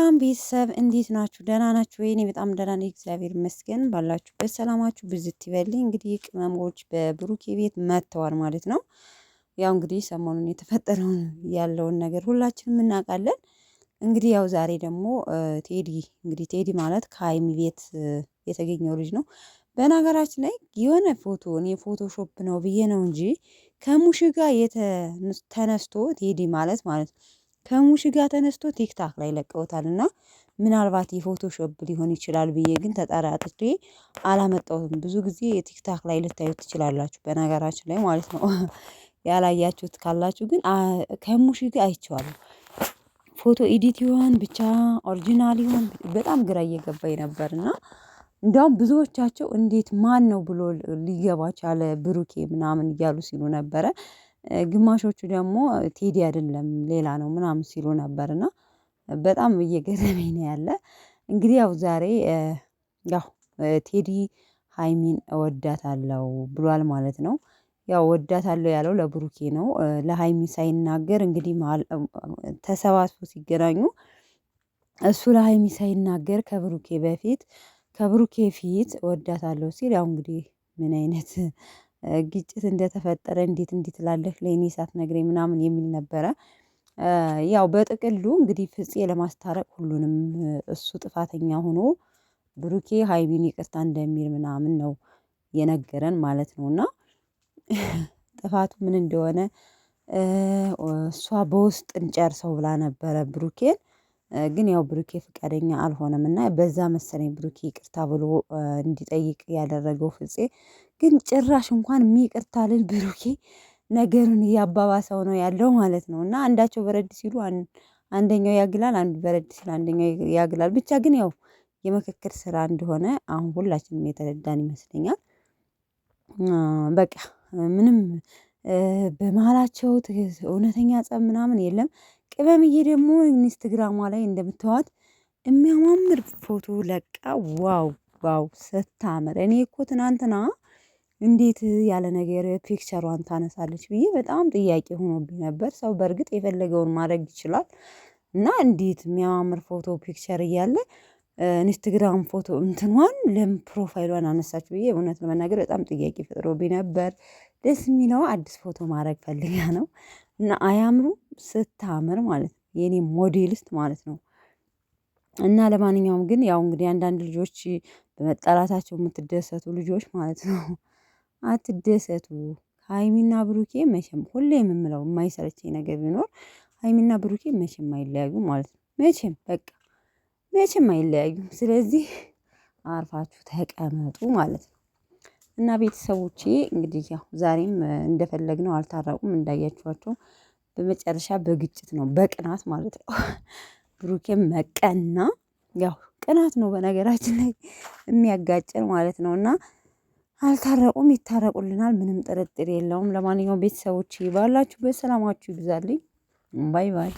ሰላም ቤተሰብ እንዴት ናችሁ? ደህና ናችሁ ወይ? እኔ በጣም ደህና ነኝ፣ እግዚአብሔር ይመስገን። ባላችሁበት ሰላማችሁ ብዝት ይበልኝ። እንግዲህ ቅመሞች በብሩኬ ቤት መጥተዋል ማለት ነው። ያው እንግዲህ ሰሞኑን የተፈጠረውን ያለውን ነገር ሁላችንም እናውቃለን። እንግዲህ ያው ዛሬ ደግሞ ቴዲ ማለት ከሀይሚ ቤት የተገኘው ልጅ ነው። በነገራችን ላይ የሆነ ፎቶ እኔ ፎቶሾፕ ነው ብዬ ነው እንጂ ከሙሽ ጋር ተነስቶ ቴዲ ማለት ነው ከሙሽ ጋር ተነስቶ ቲክታክ ላይ ለቀውታል እና ምናልባት የፎቶሾፕ ሊሆን ይችላል ብዬ ግን ተጠራጥሬ አላመጣሁትም። ብዙ ጊዜ ቲክታክ ላይ ልታዩት ትችላላችሁ፣ በነገራችን ላይ ማለት ነው። ያላያችሁት ካላችሁ ግን ከሙሽ ጋር አይቼዋለሁ። ፎቶ ኤዲት ይሆን ብቻ ኦሪጂናል ይሆን በጣም ግራ እየገባኝ ነበር እና እንዲያውም ብዙዎቻቸው እንዴት ማን ነው ብሎ ሊገባ ቻለ ብሩኬ ምናምን እያሉ ሲሉ ነበረ። ግማሾቹ ደግሞ ቴዲ አይደለም ሌላ ነው ምናምን ሲሉ ነበር እና በጣም እየገረመኝ ነው ያለ። እንግዲህ ያው ዛሬ ያው ቴዲ ሀይሚን እወዳታለሁ ብሏል ማለት ነው። ያው እወዳታለሁ ያለው ለብሩኬ ነው። ለሀይሚ ሳይናገር እንግዲህ ተሰባስቦ ሲገናኙ እሱ ለሀይሚ ሳይናገር ከብሩኬ ፊት እወዳታለሁ ሲል ያው እንግዲህ ምን አይነት ግጭት እንደተፈጠረ እንዴት ላለህ ለእኔ ሳትነግረኝ ምናምን የሚል ነበረ። ያው በጥቅሉ እንግዲህ ፍፄ ለማስታረቅ ሁሉንም እሱ ጥፋተኛ ሆኖ ብሩኬ ሀይሚን ይቅርታ እንደሚል ምናምን ነው የነገረን ማለት ነው። እና ጥፋቱ ምን እንደሆነ እሷ በውስጥ እንጨርሰው ብላ ነበረ ብሩኬን። ግን ያው ብሩኬ ፈቃደኛ አልሆነም እና በዛ መሰለኝ ብሩኬ ይቅርታ ብሎ እንዲጠይቅ ያደረገው ፍፄ። ግን ጭራሽ እንኳን ይቅርታ ልል ብሩኬ ነገሩን እያባባሰው ነው ያለው ማለት ነው። እና አንዳቸው በረድ ሲሉ አንደኛው ያግላል፣ አንዱ በረድ ሲል አንደኛው ያግላል። ብቻ ግን ያው የምክክር ስራ እንደሆነ አሁን ሁላችንም የተረዳን ይመስለኛል። በቃ ምንም በመሃላቸው እውነተኛ ጸብ ምናምን የለም። ቅመምዬ ደግሞ ኢንስታግራሟ ላይ እንደምታዋት የሚያማምር ፎቶ ለቃ ዋው ዋው ስታምር። እኔ እኮ ትናንትና እንዴት ያለ ነገር ፒክቸሯን ታነሳለች ብዬ በጣም ጥያቄ ሆኖብኝ ነበር። ሰው በእርግጥ የፈለገውን ማድረግ ይችላል እና እንዴት የሚያማምር ፎቶ ፒክቸር እያለ ኢንስታግራም ፎቶ እንትኗን ለምን ፕሮፋይሏን አነሳች ብዬ እውነት ለመናገር በጣም ጥያቄ ፈጥሮብኝ ነበር። ደስ የሚለው አዲስ ፎቶ ማድረግ ፈልጋ ነው እና አያምሩ ስታምር ማለት ነው። የኔ ሞዴሊስት ማለት ነው። እና ለማንኛውም ግን ያው እንግዲህ አንዳንድ ልጆች በመጣላታቸው የምትደሰቱ ልጆች ማለት ነው አትደሰቱ። ሀይሚና ብሩኬ መቼም ሁሌ የምምለው የማይሰለቸኝ ነገር ቢኖር ሀይሚና ብሩኬ መቼም አይለያዩም ማለት ነው። መቼም አይለያዩም። ስለዚህ አርፋችሁ ተቀመጡ ማለት ነው። እና ቤተሰቦቼ እንግዲህ ያው ዛሬም እንደፈለግነው አልታረቁም፣ እንዳያችኋቸው በመጨረሻ በግጭት ነው በቅናት ማለት ነው። ብሩኬም መቀና ያው ቅናት ነው በነገራችን ላይ የሚያጋጨን ማለት ነው። እና አልታረቁም፣ ይታረቁልናል፣ ምንም ጥርጥር የለውም። ለማንኛውም ቤተሰቦች ባላችሁበት ሰላማችሁ ይብዛልኝ። ባይ ባይ።